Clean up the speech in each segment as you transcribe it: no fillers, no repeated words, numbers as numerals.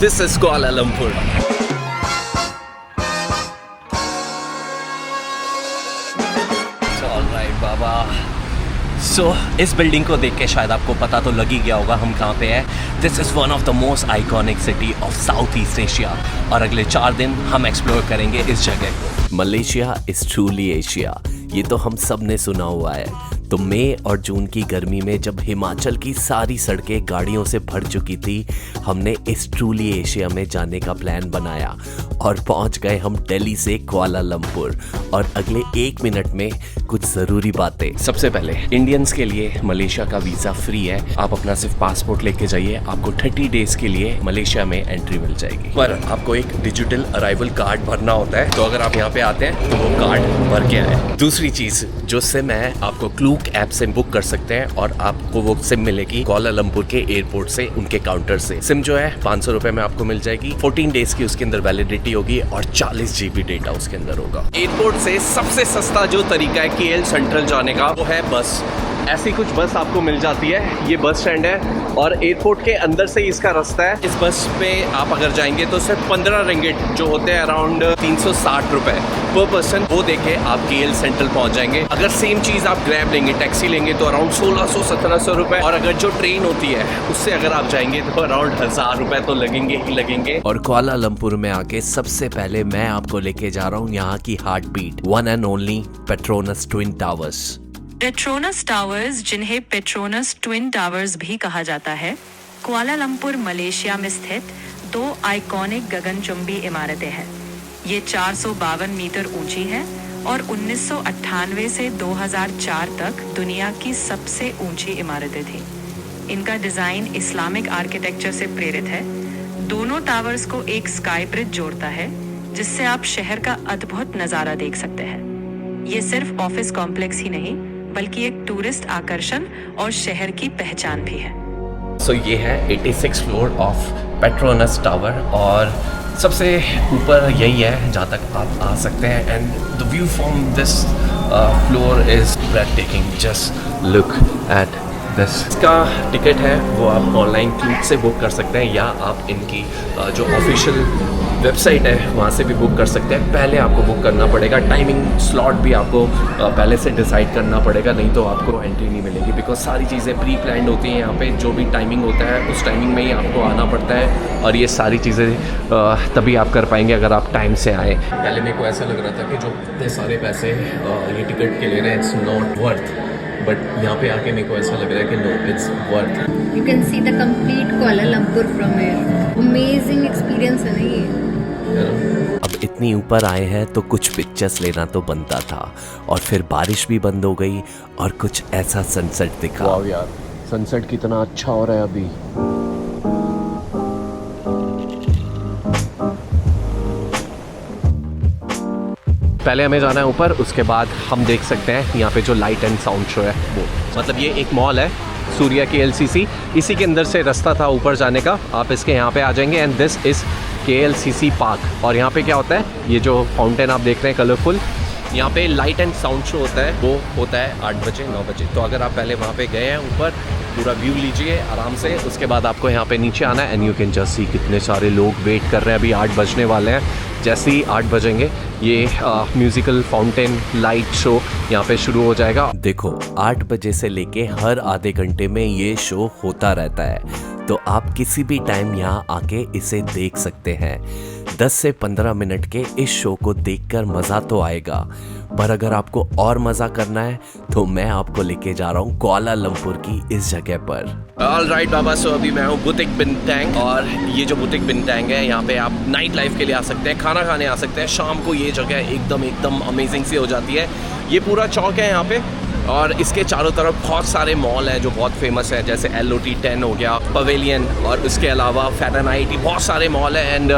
This is Kuala Lumpur. All right, Baba. So, इस building को देख के शायद आपको पता तो लग ही गया होगा हम कहाँ पे हैं. This is one of the most iconic city of Southeast Asia. और अगले 4 दिन हम एक्सप्लोर करेंगे इस जगह को. मलेशिया इज ट्रूली एशिया, ये तो हम सब ने सुना हुआ है. तो मई और जून की गर्मी में जब हिमाचल की सारी सड़कें गाड़ियों से भर चुकी थी, हमने इस ट्रूली एशिया में जाने का प्लान बनाया और पहुंच गए हम दिल्ली से कुआलालंपुर. और अगले 1 मिनट में कुछ ज़रूरी बातें. सबसे पहले इंडियंस के लिए मलेशिया का वीज़ा फ्री है. आप अपना सिर्फ पासपोर्ट लेके जाइए, आपको 30 डेज के लिए मलेशिया में एंट्री मिल जाएगी. पर आपको एक डिजिटल अराइवल कार्ड भरना होता है, तो अगर आप यहाँ पे आते हैं तो वो कार्ड भर के आए. दूसरी चीज़, जो सिम है आपको क्लूक ऐप से बुक कर सकते हैं और आपको वो सिम मिलेगी कुआलालंपुर के एयरपोर्ट से, उनके काउंटर से. सिम जो है 500 रुपए में आपको मिल जाएगी. 14 डेज की उसके अंदर वैलिडिटी होगी और 40 GB डेटा उसके अंदर होगा. एयरपोर्ट से सबसे सस्ता जो तरीका है KL सेंट्रल जाने का, वो है बस. ऐसी कुछ बस आपको मिल जाती है. ये बस स्टैंड है और एयरपोर्ट के अंदर से ही इसका रास्ता है. इस बस पे आप अगर जाएंगे तो सिर्फ 15 रिंगिट, जो होते हैं अराउंड 360 रुपए पर पर्सन, वो देके आप KL सेंट्रल पहुंच जाएंगे. अगर सेम चीज़ आप ग्रैब लेंगे, टैक्सी लेंगे, तो अराउंड 1600-1700 रुपए. और अगर जो ट्रेन होती है उससे अगर आप जाएंगे तो अराउंड 1000 रुपए तो लगेंगे ही लगेंगे. और कुआलालंपुर में आके सबसे पहले मैं आपको लेके जा रहा हूँ यहाँ की heart beat, one and only Petronas Twin Towers. Petronas Towers, जिन्हें पेट्रोनस ट्विन टावर्स भी कहा जाता है, कुआलालंपुर मलेशिया में स्थित 2 आइकॉनिक गगनचुंबी इमारतें हैं. ये 452 मीटर ऊंची है और 1998 से 2004 तक दुनिया की सबसे ऊंची इमारतें थीं. इनका डिजाइन इस्लामिक आर्किटेक्चर से प्रेरित है. दोनों टावर्स को एक स्काई ब्रिज जोड़ता है, जिससे आप शहर का अद्भुत नजारा देख सकते हैं. ये सिर्फ ऑफिस कॉम्प्लेक्स ही नहीं, बल्कि एक टूरिस्ट आकर्षण और शहर की पहचान भी है. सो ये है 86 फ्लोर ऑफ पेट्रोनस टावर और सबसे ऊपर यही है जहाँ तक आप आ सकते हैं. And the view from this floor is ब्रेथटेकिंग. Just look at this. इसका टिकट है वो आप ऑनलाइन क्लूक से बुक कर सकते हैं या आप इनकी जो ऑफिशियल वेबसाइट है वहाँ से भी बुक कर सकते हैं. पहले आपको बुक करना पड़ेगा. टाइमिंग स्लॉट भी आपको पहले से डिसाइड करना पड़ेगा, नहीं तो आपको एंट्री नहीं मिलेगी. बिकॉज सारी चीज़ें प्री प्लान्ड होती हैं यहाँ पे. जो भी टाइमिंग होता है उस टाइमिंग में ही आपको आना पड़ता है और ये सारी चीज़ें तभी आप कर पाएंगे अगर आप टाइम से आए. पहले मेरे को ऐसा लग रहा था कि जो इतने सारे पैसे ये टिकट के ले रहे हैं इट्स नॉट वर्थ, बट यहाँ पे आके मेरे को ऐसा लग रहा है कि no, it's worth. You can see the complete Kuala Lumpur from here. Amazing experience है ना ये. अब इतनी ऊपर आए हैं तो कुछ पिक्चर्स लेना तो बनता था. और फिर बारिश भी बंद हो गई और कुछ ऐसा सनसेट दिखा. वाव यार, सनसेट कितना अच्छा हो रहा है अभी. पहले हमें जाना है ऊपर, उसके बाद हम देख सकते हैं यहाँ पे जो लाइट एंड साउंड शो है वो. मतलब ये एक मॉल है सूर्या की LCC, इसी के अंदर से रास्ता था ऊपर जाने का. आप इसके यहाँ पे आ जाएंगे and this is KLCC park. और यहाँ पे क्या होता है, ये जो फाउंटेन आप देख रहे हैं कलरफुल, यहाँ पे लाइट एंड साउंड शो होता है. वो होता है 8 बजे 9 बजे. तो अगर आप पहले वहाँ पे गए हैं ऊपर, पूरा व्यू लीजिए आराम से, उसके बाद आपको यहाँ पे नीचे आना है. And you can just see कितने सारे लोग वेट कर रहे हैं. अभी 8 बजने वाले हैं. जैसे ही 8 बजेंगे ये म्यूज़िकल फाउंटेन लाइट शो यहाँ पे शुरू हो जाएगा. देखो 8 बजे से लेके हर आधे घंटे में ये शो होता रहता है, तो आप किसी भी टाइम यहाँ आके इसे देख सकते हैं. 10 से 15 मिनट के इस शो को देखकर मज़ा तो आएगा, पर अगर आपको और मज़ा करना है तो मैं आपको लेके जा रहा हूँ कुआलालंपुर की इस जगह पर. ऑलराइट बाबा, सो अभी मैं हूँ बुतिक बिनटैंग. और ये जो बुतिक बिनटैंग है, यहाँ पे आप नाइट लाइफ के लिए आ सकते हैं, खाना खाने आ सकते हैं. शाम को ये जगह एकदम अमेजिंग सी हो जाती है. ये पूरा चौक है यहाँ पे और इसके चारों तरफ बहुत सारे मॉल हैं जो बहुत फेमस है, जैसे LOT 10 हो गया, पवेलियन, और उसके अलावा फैटनाइट. बहुत सारे मॉल हैं. एंड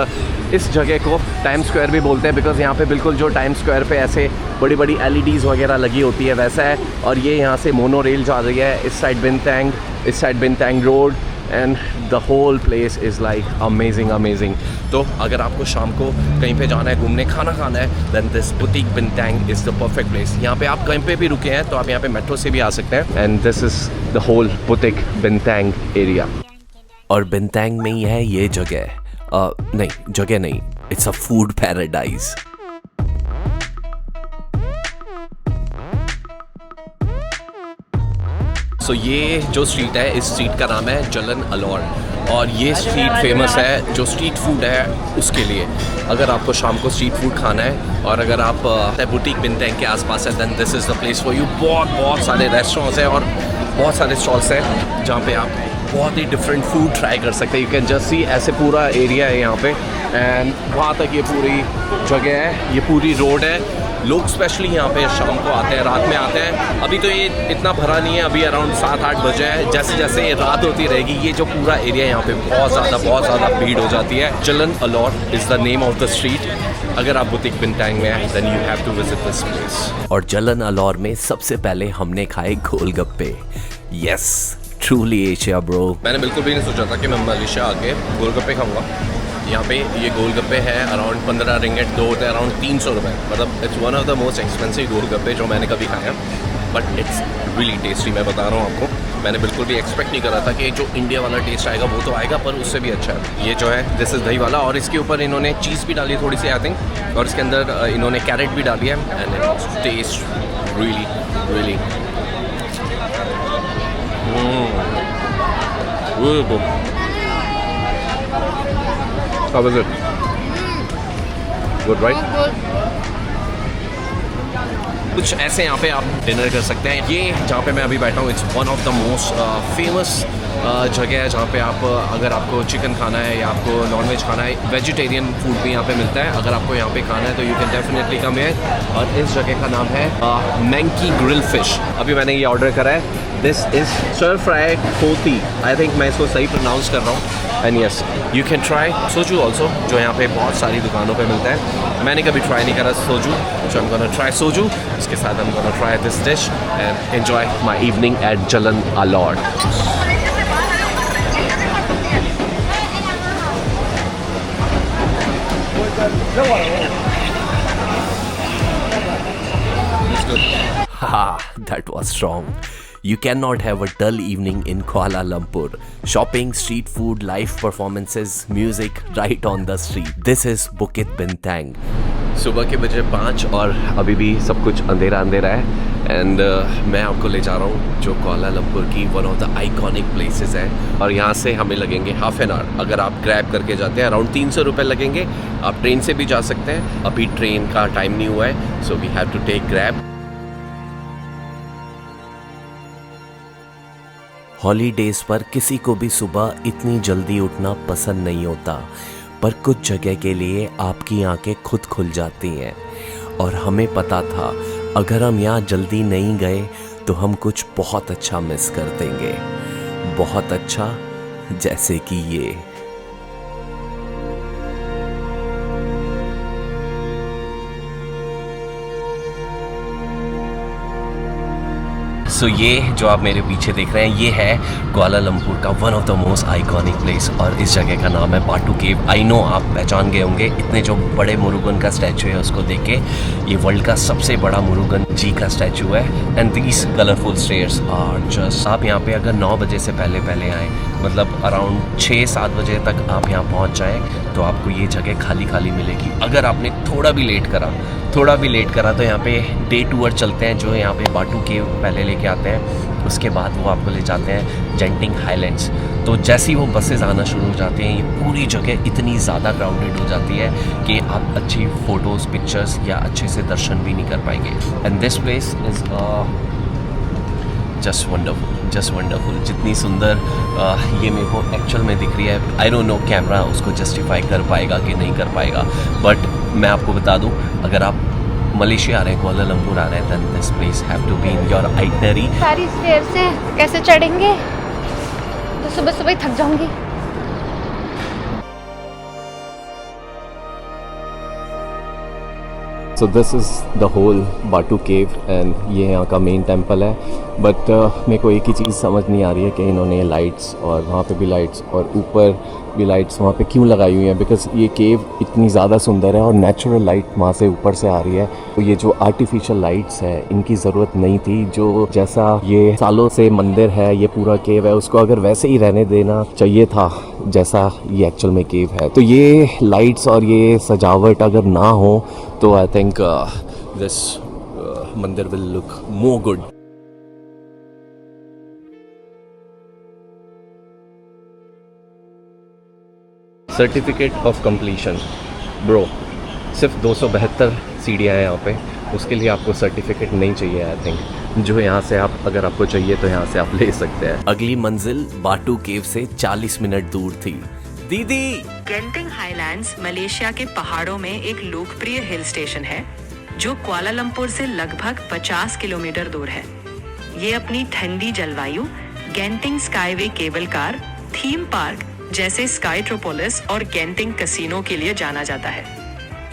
इस जगह को टाइम स्क्वायर भी बोलते हैं, बिकॉज यहाँ पे बिल्कुल जो टाइम स्क्वायर पे ऐसे बड़ी बड़ी LEDs वगैरह लगी होती है वैसा है. और ये यहाँ से मोनो रेल जा रही है इस साइड बिनटैंग, इस side Bintang road. And the whole place is like amazing. तो अगर आपको शाम को कहीं पे जाना है, घूमने, खाना खाना है, देन दिस बुतिक Bintang is the perfect place. यहाँ पे आप कहीं पे भी रुके हैं तो आप यहाँ पे मेट्रो से भी आ सकते हैं. And this is the whole बुतिक बिनटैंग एरिया. और बिनटैंग में ही है ये जगह. नहीं, जगह नहीं, इट्स अ फूड पैराडाइज। सो ये जो स्ट्रीट है, इस स्ट्रीट का नाम है जलन अलौर, और ये स्ट्रीट फेमस है जो स्ट्रीट फूड है उसके लिए। अगर आपको शाम को स्ट्रीट फूड खाना है और अगर आप बुटीक बिनतंग के आसपास है, then this is the place for you. बहुत सारे रेस्टोरेंट्स हैं और बहुत सारे स्टॉल्स हैं जहाँ पे आप बहुत ही डिफरेंट फूड ट्राई कर सकते हैं। यू कैन जस्ट सी, ऐसे पूरा एरिया है यहाँ पे, एंड वहाँ तक ये पूरी जगह है, ये पूरी रोड है। लोग स्पेशली यहाँ पे शाम को आते हैं, रात में आते हैं। अभी तो ये इतना भरा नहीं है, अभी अराउंड 7-8 बजे है। जैसे जैसे ये रात होती रहेगी, ये जो पूरा एरिया यहाँ पे बहुत ज़्यादा भीड़ हो जाती है। Jalan Alor is the name of the street. अगर आप बुटीक बिनतंग में हैं, then you have to visit this place. और जलन अलौर में सबसे पहले हमने खाए golgappe. Yes, truly Asia bro. मैंने बिल्कुल भी नहीं सोचा था कि मैं मलेशिया आके गोलगप्पे खाऊंगा। यहाँ पे ये गोलगप्पे हैं अराउंड 15 रिंगेट, दो होते हैं अराउंड 300 रुपये। मतलब it's one of the most expensive golgappe जो मैंने कभी खाया, बट इट्स रियली टेस्टी। मैं बता रहा हूँ आपको, मैंने बिल्कुल भी एक्सपेक्ट नहीं करा था कि जो इंडिया वाला टेस्ट आएगा वो तो आएगा, पर उससे भी अच्छा है। ये जो है दिस इज़ दही वाला, और इसके ऊपर इन्होंने चीज़ भी डाली थोड़ी सी आई थिंक, और इसके अंदर इन्होंने कैरेट भी डाली है, and it's test really How was it? Good, right? कुछ ऐसे यहाँ पे आप डिनर कर सकते हैं। ये जहाँ पे मैं अभी बैठा हूँ, it's one of the most famous जगह है जहाँ पे आप अगर आपको चिकन खाना है या आपको नॉनवेज खाना है, वेजिटेरियन फूड भी यहाँ पे मिलता है। अगर आपको यहाँ पे खाना है तो you can definitely come here. और इस जगह का नाम है मैंकी ग्रिल फिश। अभी मैंने ये ऑर्डर करा है। दिस इज स्टर फ्राई खोती, आई थिंक मैं इसको सही प्रोनाउंस कर रहा हूँ। And yes, you can try soju also, जो यहाँ पे बहुत सारी दुकानों पे मिलता है। मैंने कभी ट्राई नहीं करा soju, so I am gonna try soju. इसके साथ I am gonna try this dish and enjoy my evening at Jalan Alor. Ha, that was strong. You cannot have a dull evening in Kuala Lumpur. Shopping, street food, live performances, music right on the street. This is Bukit Bintang. सुबह के बजे 5 और अभी भी सब कुछ अंधेरा है। एंड मैं आपको ले जा रहा हूँ जो कुआला लंपुर की one of the iconic places है, और यहाँ से हमें लगेंगे हाफ एन आवर। अगर आप ग्रैब करके जाते हैं अराउंड 300 रुपये लगेंगे। आप ट्रेन से भी जा सकते हैं, अभी ट्रेन का टाइम नहीं हुआ है, so we have to take grab. Holidays पर किसी को भी सुबह इतनी जल्दी उठना पसंद नहीं होता, पर कुछ जगह के लिए आपकी आंखें खुद खुल जाती हैं। और हमें पता था अगर हम यहाँ जल्दी नहीं गए तो हम कुछ बहुत अच्छा मिस कर देंगे। बहुत अच्छा, जैसे कि ये। सो ये जो आप मेरे पीछे देख रहे हैं, ये है कुआला लंपुर का one of the most iconic place, और इस जगह का नाम है बाटू केव। आई नो आप पहचान गए होंगे, इतने जो बड़े मुरुगन का स्टैचू है उसको देख के। ये वर्ल्ड का सबसे बड़ा मुरुगन जी का स्टैचू है। And these colourful stairs are just, आप यहाँ पे अगर 9 बजे से पहले आए, मतलब अराउंड 6-7 बजे तक आप यहाँ पहुँच जाएँ, तो आपको ये जगह खाली मिलेगी। अगर आपने थोड़ा भी लेट करा तो यहाँ पे डे टूर चलते हैं जो यहाँ पे बाटू केव पहले लेके आते हैं, उसके बाद वो आपको ले जाते हैं जेंटिंग हाईलैंड्स। तो जैसे ही वो बसेस आना शुरू हो जाती हैं, ये पूरी जगह इतनी ज़्यादा क्राउडेड हो जाती है कि आप अच्छी फ़ोटोज़, पिक्चर्स या अच्छे से दर्शन भी नहीं कर पाएंगे। And this place is just wonderful. जितनी सुंदर ये मेरे को एक्चुअल में दिख रही है, आई डोंट नो कैमरा उसको जस्टिफाई कर पाएगा कि नहीं कर पाएगा, बट मैं आपको बता दूं, अगर आप मलेशिया आ रहे हैं, कुआला लंपुर आ रहे हैं, then this place have to be in your itinerary. सारी स्टेयर से कैसे चढ़ेंगे, तो सुबह ही थक जाऊंगी। So this is the whole Batu cave, and ये यहाँ का मेन टेम्पल है। बट मेरे को एक ही चीज़ समझ नहीं आ रही है कि इन्होंने लाइट्स, और वहाँ पे भी लाइट्स, और ऊपर भी लाइट्स वहाँ पे क्यों लगाई हुई हैं, बिकॉज ये केव इतनी ज़्यादा सुंदर है और नेचुरल लाइट वहाँ से ऊपर से आ रही है। तो ये जो आर्टिफिशियल लाइट्स है इनकी ज़रूरत नहीं थी। जो जैसा ये सालों से मंदिर है, ये पूरा केव है, उसको अगर वैसे ही रहने देना चाहिए था जैसा ये एक्चुअल में केव है। तो ये लाइट्स और ये सजावट अगर ना हो तो आई थिंक दिस मंदिर will look more good. Certificate of completion bro, सिर्फ 272 सीढ़ियाँ हैं यहाँ पे, उसके लिए आपको सर्टिफिकेट नहीं चाहिए आई थिंक। जो यहाँ से आप अगर आपको चाहिए तो यहाँ से आप ले सकते हैं। अगली मंजिल बाटू केव से 40 मिनट दूर थी। दीदी, गेंटिंग हाईलैंड्स मलेशिया के पहाड़ों में एक लोकप्रिय हिल स्टेशन है जो कुआलालंपुर से लगभग 50 किलोमीटर दूर है। ये अपनी ठंडी जलवायु, Genting Skyway cable car, theme park जैसे स्काईट्रोपोलिस और गेंटिंग कैसीनो के लिए जाना जाता है।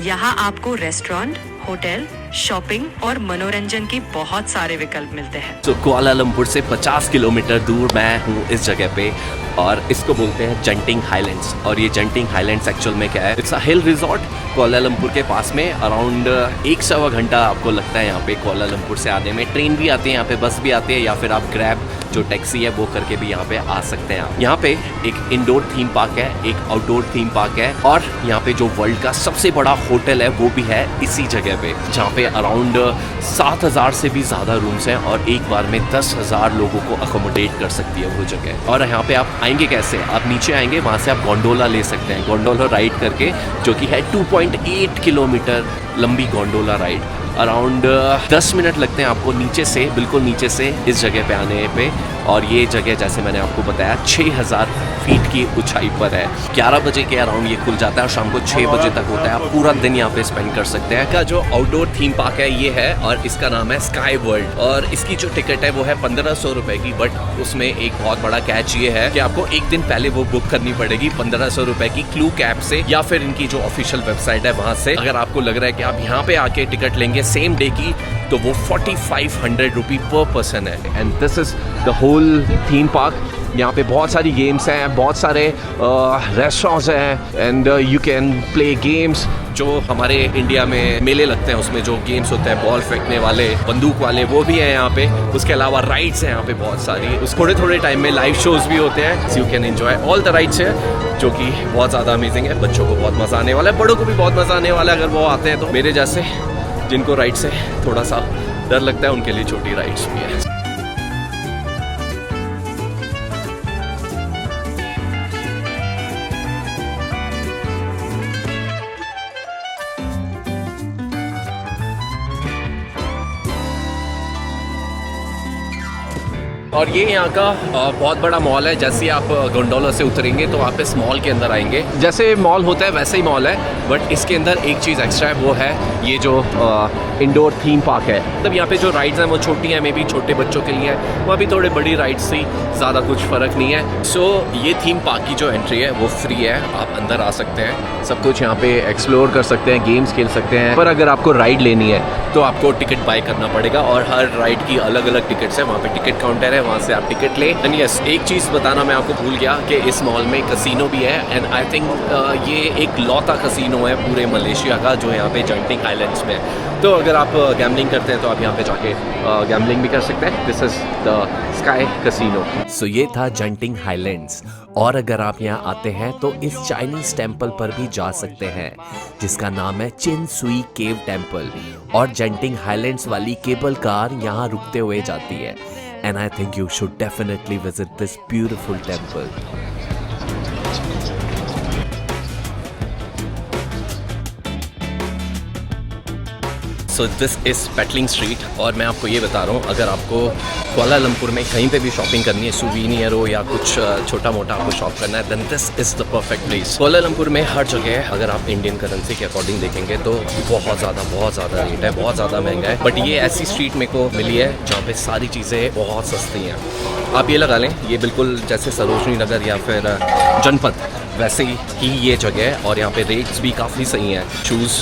यहाँ आपको रेस्टोरेंट, होटल, शॉपिंग और मनोरंजन के बहुत सारे विकल्प मिलते हैं। तो कुआलालंपुर से 50 किलोमीटर दूर मैं हूँ इस जगह पे, और इसको बोलते हैं जंटिंग हाईलैंड्स। और ये जंटिंग हाईलैंड्स एक्चुअल में क्या है, it's a hill resort Kuala Lumpur के पास में। अराउंड 1 घंटा आपको लगता है यहाँ पे कुआलालंपुर से आने में। ट्रेन भी आती है यहाँ पे, बस भी आती है, या फिर आप ग्रैब जो टैक्सी है वो करके भी यहाँ पे आ सकते हैं आप। यहाँ पे एक इंडोर थीम पार्क है, एक आउटडोर थीम पार्क है, और यहाँ पे जो वर्ल्ड का सबसे बड़ा होटल है वो भी है इसी जगह पे, जहाँ पे अराउंड 7,000 से भी ज़्यादा रूम्स हैं और एक बार में 10,000 लोगों को अकोमोडेट कर सकती है वो जगह। और यहाँ पे आप आएंगे कैसे, आप नीचे आएंगे, वहाँ से आप गोंडोला ले सकते हैं, गोंडोला राइड करके, जो कि है 2.8 किलोमीटर लंबी गोंडोला राइड। अराउंड 10 मिनट लगते हैं आपको नीचे से, बिल्कुल नीचे से इस जगह पे आने पे। और ये जगह जैसे मैंने आपको बताया 6,000 फीट की ऊंचाई पर है। 11 बजे के अराउंड ये खुल जाता है और शाम को 6 बजे तक होता है। आप पूरा दिन यहाँ पे स्पेंड कर सकते हैं। का जो आउटडोर थीम पार्क है ये है, और इसका नाम है स्काई वर्ल्ड, और इसकी जो टिकट है वो है 1500 रुपए की। बट उसमें एक बहुत बड़ा कैच ये है कि आपको एक दिन पहले वो बुक करनी पड़ेगी 1500 रुपए की क्लूक ऐप से, या फिर इनकी जो ऑफिशियल वेबसाइट है वहां से। अगर आपको लग रहा है कि आप यहाँ पे आके टिकट लेंगे सेम डे की, तो वो 4500 रुपी पर पर्सन है। And this is the whole theme park. यहाँ पे बहुत सारी गेम्स हैं, बहुत सारे रेस्टोरेंट्स हैं, and you can play games जो हमारे इंडिया में मेले लगते हैं, उसमें जो गेम्स होते हैं बॉल फेंकने वाले, बंदूक वाले, वो भी हैं यहाँ पे। उसके अलावा राइड्स हैं यहाँ पे बहुत सारी। उस थोड़े टाइम में लाइव शोज भी होते हैं, you can enjoy all the rides है, जो कि बहुत ज़्यादा अमेजिंग है। बच्चों को बहुत मज़ा आने वाला है, बड़ों को भी बहुत मज़ा आने वाला है अगर वो आते हैं तो। मेरे जैसे जिनको राइड से थोड़ा सा डर लगता है उनके लिए छोटी राइड्स भी है। और ये यहाँ का बहुत बड़ा मॉल है। जैसे आप गोंडोला से उतरेंगे तो आप इस मॉल के अंदर आएंगे। जैसे मॉल होता है वैसे ही मॉल है, बट इसके अंदर एक चीज़ एक्स्ट्रा है, वो है ये जो इंडोर थीम पार्क है। मतलब यहाँ पे जो राइड्स हैं वो छोटी हैं, मे बी छोटे बच्चों के लिए है, वहाँ भी थोड़ी बड़ी राइड्स थी, ज़्यादा कुछ फ़र्क नहीं है। सो ये थीम पार्क की जो एंट्री है वो फ्री है, आप अंदर आ सकते हैं, सब कुछ यहाँ पे एक्सप्लोर कर सकते हैं, गेम्स खेल सकते हैं। पर अगर आपको राइड लेनी है तो आपको टिकट बाय करना पड़ेगा, और हर राइड की अलग अलग टिकट्स है। वहाँ पे टिकट काउंटर है, वहाँ से आप टिकट ले। एंड यस, एक चीज़ बताना मैं आपको भूल गया कि इस मॉल में कसिनो भी है, एंड आई थिंक ये एक लौता कसिनो है पूरे मलेशिया का जो यहाँ पे जंटिंग आइलैंड्स में है। तो अगर आप गैम्बलिंग करते हैं तो आप यहाँ पे जाके गैम्बलिंग भी कर सकते हैं। This is the sky casino. So ये था जंटिंग हाईलैंड्स। और अगर आप यहाँ आते हैं तो इस चाइनीज टेम्पल पर भी जा सकते हैं, जिसका नाम है चिन सुई केव टेम्पल। और जंटिंग हाईलैंड्स वाली केबल कार यहाँ रुकते हुए जाती है। And I think you should definitely visit this beautiful temple. So this is Petaling Street. और मैं आपको ये बता रहा हूँ, अगर आपको कुआलालंपुर में कहीं पे भी शॉपिंग करनी है, सुवीनियर हो या कुछ छोटा मोटा आपको शॉप करना है, then this is the perfect place. Kuala Lumpur में हर जगह अगर आप इंडियन करेंसी के अकॉर्डिंग देखेंगे तो बहुत ज़्यादा रेट है, बहुत ज़्यादा महंगा है। बट ये ऐसी स्ट्रीट मेरे को मिली है जहाँ पे सारी चीज़ें बहुत सस्ती हैं। आप ये लगा लें, ये बिल्कुल जैसे सरोजनी नगर या फिर जनपद वैसे ही ये जगह है, और यहाँ पे रेट्स भी काफ़ी सही हैं। Shoes,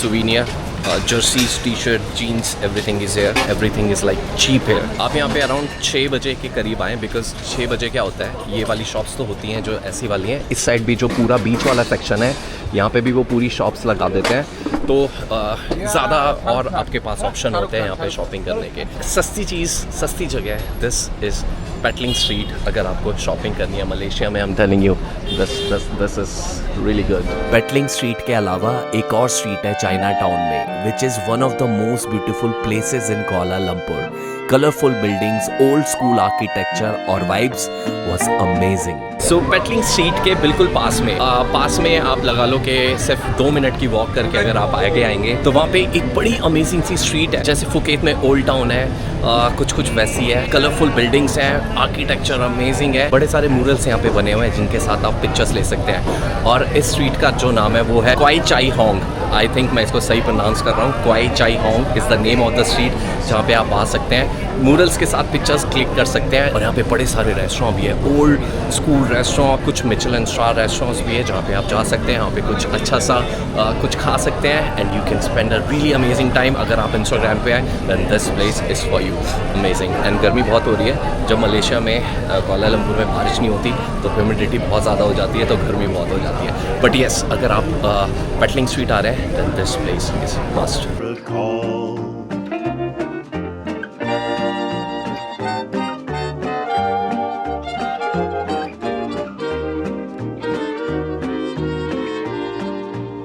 souvenir, jerseys, T shirt, jeans, everything is here, everything is like cheap here. आप यहाँ पे अराउंड 6 बजे के करीब आएँ, बिकॉज 6 बजे क्या होता है, ये वाली शॉप्स तो होती हैं जो ऐसी वाली हैं। इस साइड भी जो पूरा बीच वाला सेक्शन है, यहाँ पे भी वो पूरी शॉप्स लगा देते हैं, तो ज़्यादा और आपके पास ऑप्शन होते हैं यहाँ पे शॉपिंग करने के। सस्ती चीज़, सस्ती जगह है। This is Petaling Street. अगर आपको शॉपिंग करनी है मलेशिया में, I am telling you, this is really good. Petaling Street के अलावा एक और स्ट्रीट है चाइना टाउन में, which is one of the most beautiful places in Kuala Lumpur. Colourful buildings, old school architecture और vibes was amazing. So Petaling Street के बिल्कुल पास में आप लगा लो कि सिर्फ 2 मिनट की वॉक करके अगर आप आगे आएंगे तो वहाँ पे एक बड़ी अमेजिंग सी स्ट्रीट है। जैसे फुकेत में ओल्ड टाउन है, कुछ वैसी है। कलरफुल बिल्डिंग्स हैं, आर्किटेक्चर अमेजिंग है, बड़े सारे म्यूरल्स यहाँ पे बने हुए हैं जिनके साथ आप पिक्चर्स ले सकते हैं। और इस स्ट्रीट का जो नाम है वो है क्वाई चाई होंग। आई थिंक मैं इसको सही प्रोनाउंस कर रहा हूँ। क्वाई चाई Hong is the name of the street, जहाँ पे आप आ सकते हैं, म्यूरल्स के साथ पिक्चर्स क्लिक कर सकते हैं। और यहाँ पे बड़े सारे रेस्टोरेंट भी है, ओल्ड स्कूल रेस्टोरेंट, कुछ मिचेलिन स्टार रेस्टोरेंट्स भी है जहाँ पे आप जा सकते हैं। यहाँ पे कुछ अच्छा सा कुछ खा सकते हैं and you can spend a really amazing time. अगर आप इंस्टाग्राम पे आए then this place is for you. Amazing. And गर्मी बहुत हो रही है। जब मलेशिया में कुआलालंपुर में बारिश नहीं होती तो ह्यूमिडिटी बहुत ज़्यादा हो जाती है, तो गर्मी बहुत हो जाती है। बट येस, अगर आप पेटलिंग स्ट्रीट आ रहे हैं then this place is must.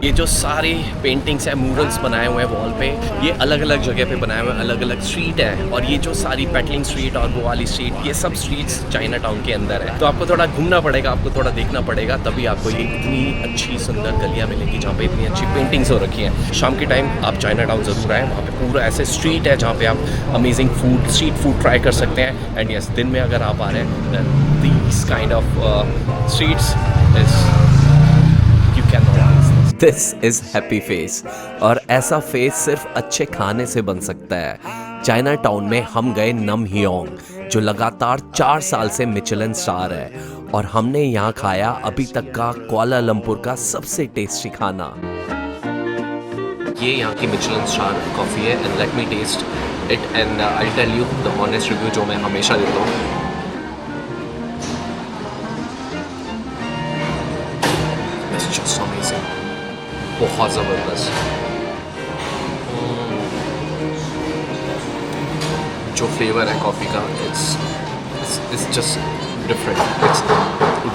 ये जो सारे पेंटिंग्स हैं, म्यूरल्स बनाए हुए हैं वॉल पे, ये अलग अलग जगह पे बनाए हुए हैं, अलग अलग स्ट्रीट है। और ये जो सारी पेटलिंग स्ट्रीट और वो वाली स्ट्रीट, ये सब स्ट्रीट्स चाइना टाउन के अंदर है। तो आपको थोड़ा घूमना पड़ेगा, आपको थोड़ा देखना पड़ेगा, तभी आपको ये इतनी अच्छी सुंदर गलियाँ मिलेंगी जहाँ पे इतनी अच्छी पेंटिंग्स हो रखी हैं। शाम के टाइम आप चाइना टाउन ज़रूर आएँ, वहाँ पे पूरा ऐसे स्ट्रीट है जहाँ पे आप amazing food, street food try कर सकते हैं। एंड यस, दिन में अगर आप आ रहे हैं then these kind of streets is you can not. This is happy face, और ऐसा फेस सिर्फ अच्छे खाने से बन सकता है। चाइना टाउन में हम गए नम हियोंग, जो लगातार 4 साल से मिचेलिन स्टार है, और हमने यहाँ खाया अभी तक का कुआलालंपुर का सबसे टेस्टी खाना। ये यहाँ की मिचेलिन स्टार कॉफ़ी है and let me taste it and I tell you the honest review जो मैं हमेशा देता हूँ। It's just amazing, बहुत ज़बरदस्त। जो फ्लेवर है कॉफ़ी का, it's just different, it's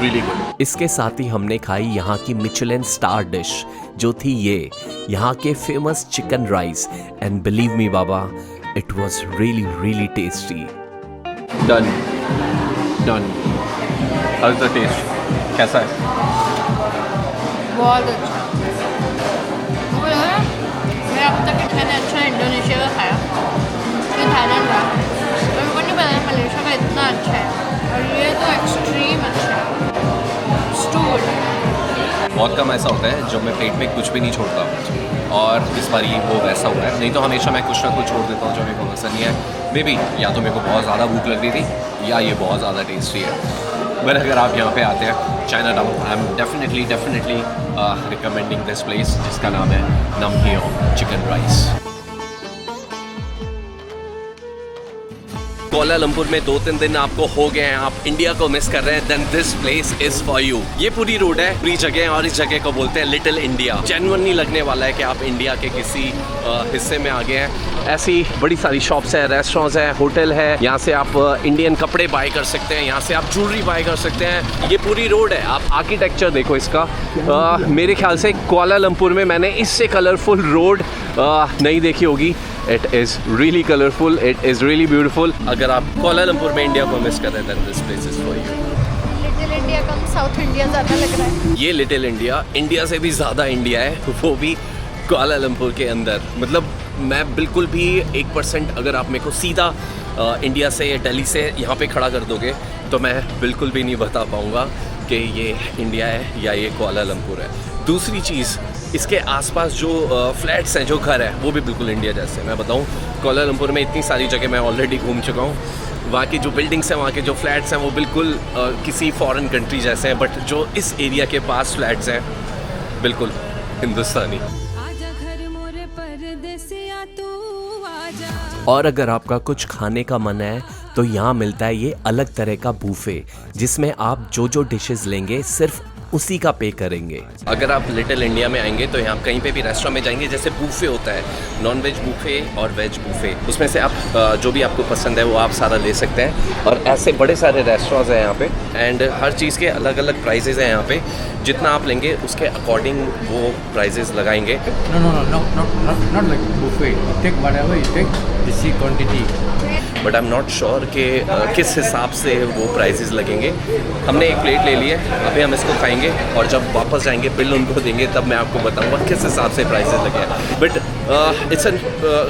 really good। इसके साथ ही हमने खाई यहाँ की मिचेलिन स्टार डिश, जो थी ये यहाँ के famous chicken rice, and believe me बाबा, it was really tasty. Done. How is the taste? कैसा है? बहुत अच्छा। वो लगा ना, मैं अब तक इतना अच्छा इंडोनेशिया का खाया, फिर थाईलैंड का, और मेरे को नहीं पता मलेशिया का इतना अच्छा है, और ये तो एक्सट्रीम अच्छा है। स्टूड बहुत कम ऐसा होता है जब मैं प्लेट में कुछ भी नहीं छोड़ता, और इस बार ये वो वैसा हुआ है। नहीं तो हमेशा मैं कुछ ना कुछ छोड़ देता हूँ जो मेरे को पसंद नहीं है। मे बी या तो मेरे को बहुत ज़्यादा भूख लग रही थी, या ये बहुत ज़्यादा टेस्टी है। बट अगर आप यहाँ पे आते हैं China town, I am definitely recommending this place, जिसका नाम है नम हियोंग चिकन राइस। कुआलालंपुर में 2-3 दिन आपको हो गए हैं, आप इंडिया को मिस कर रहे हैं, then this place is for you. ये पूरी रोड है, पूरी जगह, और इस जगह को बोलते हैं लिटिल इंडिया। जेन्युइनली लगने वाला है कि आप इंडिया के किसी हिस्से में आ गए हैं। ऐसी बड़ी सारी शॉप्स हैं, रेस्टोरेंट्स हैं, होटल है। यहाँ से आप इंडियन कपड़े बाय कर सकते हैं, यहाँ से आप ज्वेलरी बाय कर सकते हैं। ये पूरी रोड है। आप आर्किटेक्चर देखो इसका, मेरे ख्याल से कुआलालंपुर में मैंने इससे कलरफुल रोड नहीं देखी होगी। It is really colourful, it is really beautiful. अगर आप कुआलालंपुर में इंडिया को मिस कर रहे हैं then this place is for you. Little India कम साउथ इंडिया ज़्यादा लग रहा है। ये लिटिल इंडिया, इंडिया से भी ज़्यादा इंडिया है, वो भी कुआलालंपुर के अंदर। मतलब मैं बिल्कुल भी 1% अगर आप मेरे को सीधा इंडिया से या दिल्ली से यहाँ पे खड़ा कर दोगे तो मैं बिल्कुल भी नहीं बता पाऊँगा कि ये इंडिया है या ये कुआलालंपुर है। दूसरी चीज़, इसके आसपास जो फ्लैट्स हैं, जो घर है, वो भी बिल्कुल इंडिया जैसे। मैं बताऊँ, कुआलालंपुर में इतनी सारी जगह मैं ऑलरेडी घूम चुका हूँ। वहाँ की जो बिल्डिंग्स हैं, वहाँ के जो फ्लैट्स हैं, वो बिल्कुल किसी फॉरेन कंट्री जैसे हैं। बट जो इस एरिया के पास फ्लैट्स हैं, बिल्कुल हिंदुस्तानी। आजा घर मोरे परदेसी। और अगर आपका कुछ खाने का मन है तो यहाँ मिलता है ये अलग तरह का बूफे, जिसमें आप जो जो डिशेस लेंगे सिर्फ उसी का पे करेंगे। अगर आप लिटिल इंडिया में आएंगे तो यहाँ कहीं पे भी रेस्टोरेंट में जाएंगे, जैसे बूफे होता है, नॉन वेज बूफे और वेज बूफे, उसमें से आप जो भी आपको पसंद है वो आप सारा ले सकते हैं। और ऐसे बड़े सारे रेस्टोरेंट्स हैं यहाँ पे एंड हर चीज़ के अलग अलग प्राइजेज़ हैं यहाँ पे। जितना आप लेंगे उसके अकॉर्डिंग वो प्राइजेज़ लगाएंगे। Not like buffet. You take whatever you take, you see quantity. But I am not sure कि किस हिसाब से वो प्राइजेज़ लगेंगे। हमने एक प्लेट ले ली है, अभी हम इसको खाएंगे और जब वापस जाएंगे बिल उनको देंगे तब मैं आपको बताऊंगा किस हिसाब से प्राइजेज़ लगे हैं। But it's a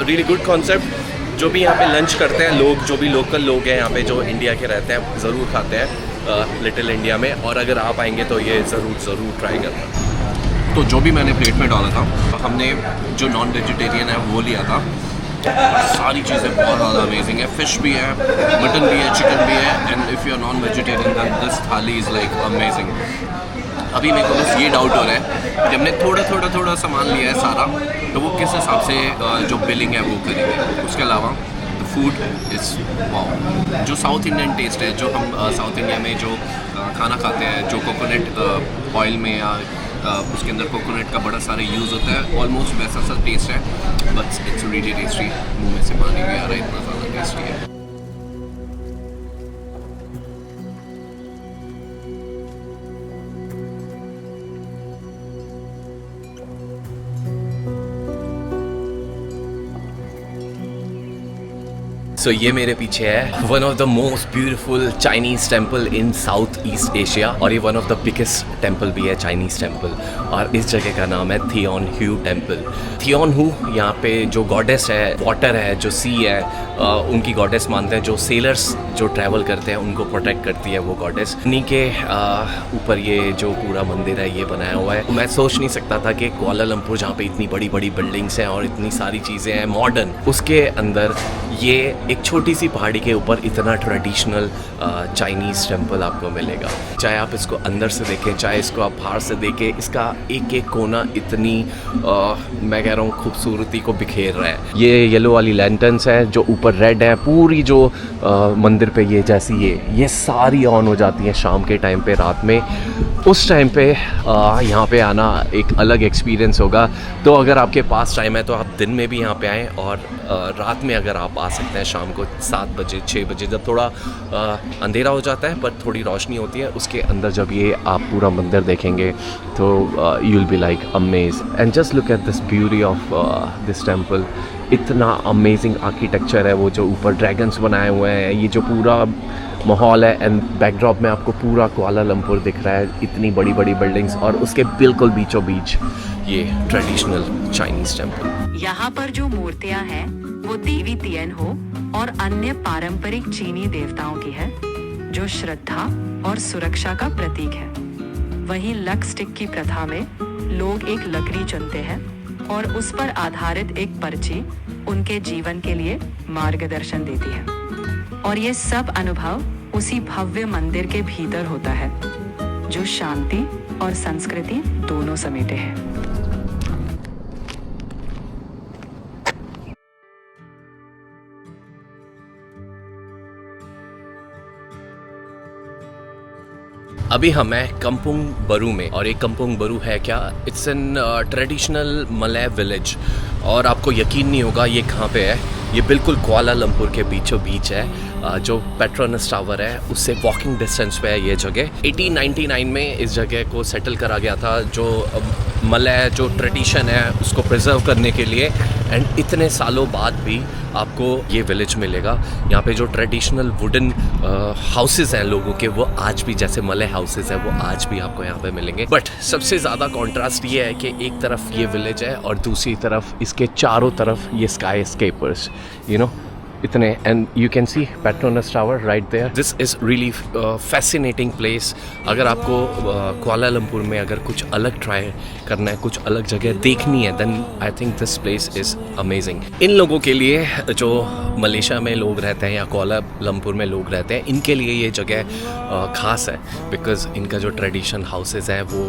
really good concept. जो भी यहाँ पे लंच करते हैं लोग, जो भी लोकल लोग हैं यहाँ पे जो इंडिया के रहते हैं, ज़रूर खाते हैं लिटिल इंडिया में। और अगर आप आएंगे तो ये ज़रूर ट्राई करना। तो जो भी मैंने प्लेट में डाला था, हमने जो नॉन वेजिटेरियन है वो लिया था। सारी चीज़ें बहुत ज़्यादा अमेजिंग है। फ़िश भी है, मटन भी है, चिकन भी है and if you are non vegetarian then this thali is like amazing. अभी मेरे को बस ये डाउट हो रहा है कि हमने थोड़ा सामान लिया है सारा, तो वो किस हिसाब से जो बिलिंग है वो करेंगे। उसके अलावा द फूड इज़ वाओ। जो साउथ इंडियन टेस्ट है, जो हम साउथ इंडिया में जो खाना खाते हैं, जो कोकोनट ऑयल में या उसके अंदर कोकोनट का बड़ा सारा यूज़ होता है, ऑलमोस्ट वैसा सा टेस्ट है। बट इट्स रियली टेस्टी, मुँह में से पानी भी आ रहा है, इतना ज़्यादा टेस्टी है। सो ये मेरे पीछे है one of the most beautiful Chinese temple in south east Asia, और ये one of the biggest temple भी है, चाइनीज़ टेम्पल। और इस जगह का नाम है थियोन हू टेम्पल। थियोन हू यहाँ पे जो गॉडेस है, वाटर है, जो सी है, उनकी गॉडेस मानते हैं। जो सेलर्स जो ट्रैवल करते हैं उनको प्रोटेक्ट करती है वो गॉडेस। उन्हीं के ऊपर ये जो पूरा मंदिर है ये बनाया हुआ है। मैं सोच नहीं सकता था कि कुआलालंपुर, जहाँ पे इतनी बड़ी बड़ी बिल्डिंग्स हैं और इतनी सारी चीज़ें हैं मॉडर्न, उसके अंदर ये एक छोटी सी पहाड़ी के ऊपर इतना ट्रेडिशनल चाइनीज़ टेम्पल आपको मिलेगा। चाहे आप इसको अंदर से देखें, चाहे इसको आप बाहर से देखें, इसका एक एक कोना इतनी मैं कह रहा हूँ खूबसूरती को बिखेर रहा है। ये येलो वाली लैंटर्न्स है जो ऊपर रेड है, पूरी जो मंदिर पे ये जैसी ये सारी ऑन हो जाती हैं शाम के टाइम पे, रात में। उस टाइम पे यहाँ पे आना एक अलग एक्सपीरियंस होगा। तो अगर आपके पास टाइम है तो आप दिन में भी यहाँ पे आएँ, और रात में अगर आप आ सकते हैं शाम को 7 बजे 6 बजे, जब थोड़ा अंधेरा हो जाता है पर थोड़ी रोशनी होती है, उसके अंदर जब ये आप पूरा मंदिर देखेंगे तो you will be like amaze. And just look at this beauty of this temple. इतना अमेजिंग आर्किटेक्चर है, वो जो ऊपर ड्रैगन्स बनाए हुए हैं, ये जो पूरा माहौल है, एंड बैकड्रॉप में आपको पूरा कुआलालंपुर दिख रहा है, इतनी बड़ी बड़ी बिल्डिंग्स, और उसके बिल्कुल बीचों बीच ये ट्रेडिशनल चाइनीज़ टेम्पल। यहाँ पर जो मूर्तियाँ हैं वो देवी तियन हो और अन्य पारंपरिक चीनी देवताओं की है, जो श्रद्धा और सुरक्षा का प्रतीक है। वहीं लक स्टिक की प्रथा में लोग एक लकड़ी चुनते हैं और उस पर आधारित एक पर्ची उनके जीवन के लिए मार्गदर्शन देती है, और ये सब अनुभव उसी भव्य मंदिर के भीतर होता है, जो शांति और संस्कृति दोनों समेटे है। अभी हम हैं कम्पुंग बरू में, और ये कम्पुंग बरू है क्या? It's an traditional Malay village, और आपको यकीन नहीं होगा ये कहाँ पे है। ये बिल्कुल कुआलालंपुर के बीचों बीच है। जो पेट्रोनस टावर है उससे वॉकिंग डिस्टेंस पे है ये जगह। 1899 में इस जगह को सेटल करा गया था, जो मलय जो ट्रेडिशन है उसको प्रिजर्व करने के लिए। एंड इतने सालों बाद भी आपको ये विलेज मिलेगा। यहाँ पे जो ट्रेडिशनल वुडन हाउसेस हैं लोगों के, वो आज भी, जैसे मलय हाउसेस हैं, वो आज भी आपको यहाँ पे मिलेंगे। बट सबसे ज़्यादा कॉन्ट्रास्ट ये है कि एक तरफ ये विलेज है और दूसरी तरफ इसके चारों तरफ ये स्काई स्केपर्स, यू नो, इतने। And you can see Petronas tower right there. This is really fascinating place. अगर आपको कुआलालंपुर में अगर कुछ अलग ट्राई करना है, कुछ अलग जगह देखनी है, then I think this place is amazing. इन लोगों के लिए जो मलेशिया में लोग रहते हैं या कुआलालंपुर में लोग रहते हैं, इनके लिए ये जगह ख़ास है, बिकॉज़ इनका जो ट्रेडिशन हाउसेस हैं वो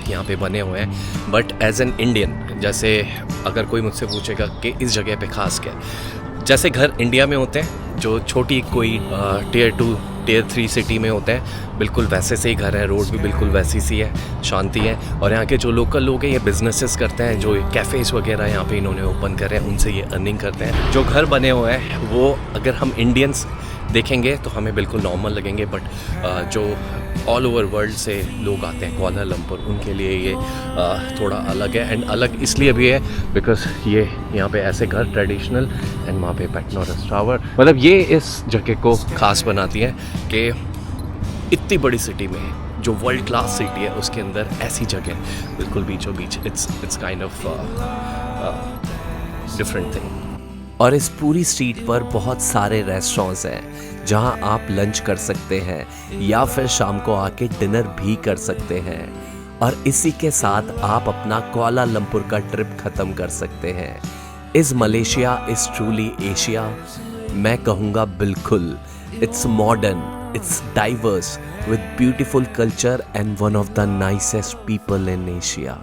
यहाँ पे बने हुए हैं। बट एज एन इंडियन, जैसे अगर कोई मुझसे पूछेगा कि इस जगह पे ख़ास क्या है, जैसे घर इंडिया में होते हैं, जो छोटी कोई टियर 2 टियर 3 सिटी में होते हैं, बिल्कुल वैसे से ही घर है, रोड भी बिल्कुल वैसी सी है, शांति है। और यहाँ के जो लोकल लोग हैं ये बिजनेसेस करते हैं, जो कैफ़ेज़ वगैरह यहाँ पे इन्होंने ओपन कर रहे हैं, उनसे ये अर्निंग करते हैं। जो घर बने हुए हैं वो अगर हम इंडियंस देखेंगे तो हमें बिल्कुल नॉर्मल लगेंगे, बट जो ऑल ओवर वर्ल्ड से लोग आते हैं कुआलालंपुर, उनके लिए ये थोड़ा अलग है। एंड अलग इसलिए भी है बिकॉज ये यहाँ पे ऐसे घर ट्रेडिशनल, एंड वहाँ पे पेट्रोनस टावर, मतलब ये इस जगह को ख़ास बनाती है कि इतनी बड़ी सिटी में, जो वर्ल्ड क्लास सिटी है, उसके अंदर ऐसी जगह बिल्कुल बीचों बीच, it's kind of different thing. और इस पूरी स्ट्रीट पर बहुत सारे रेस्टोरेंट्स हैं जहां आप लंच कर सकते हैं या फिर शाम को आके डिनर भी कर सकते हैं। और इसी के साथ आप अपना कुआलालंपुर का ट्रिप खत्म कर सकते हैं। इस मलेशिया इज ट्रूली एशिया, मैं कहूँगा बिल्कुल। It's modern, it's diverse with beautiful culture and one of the nicest people in Asia.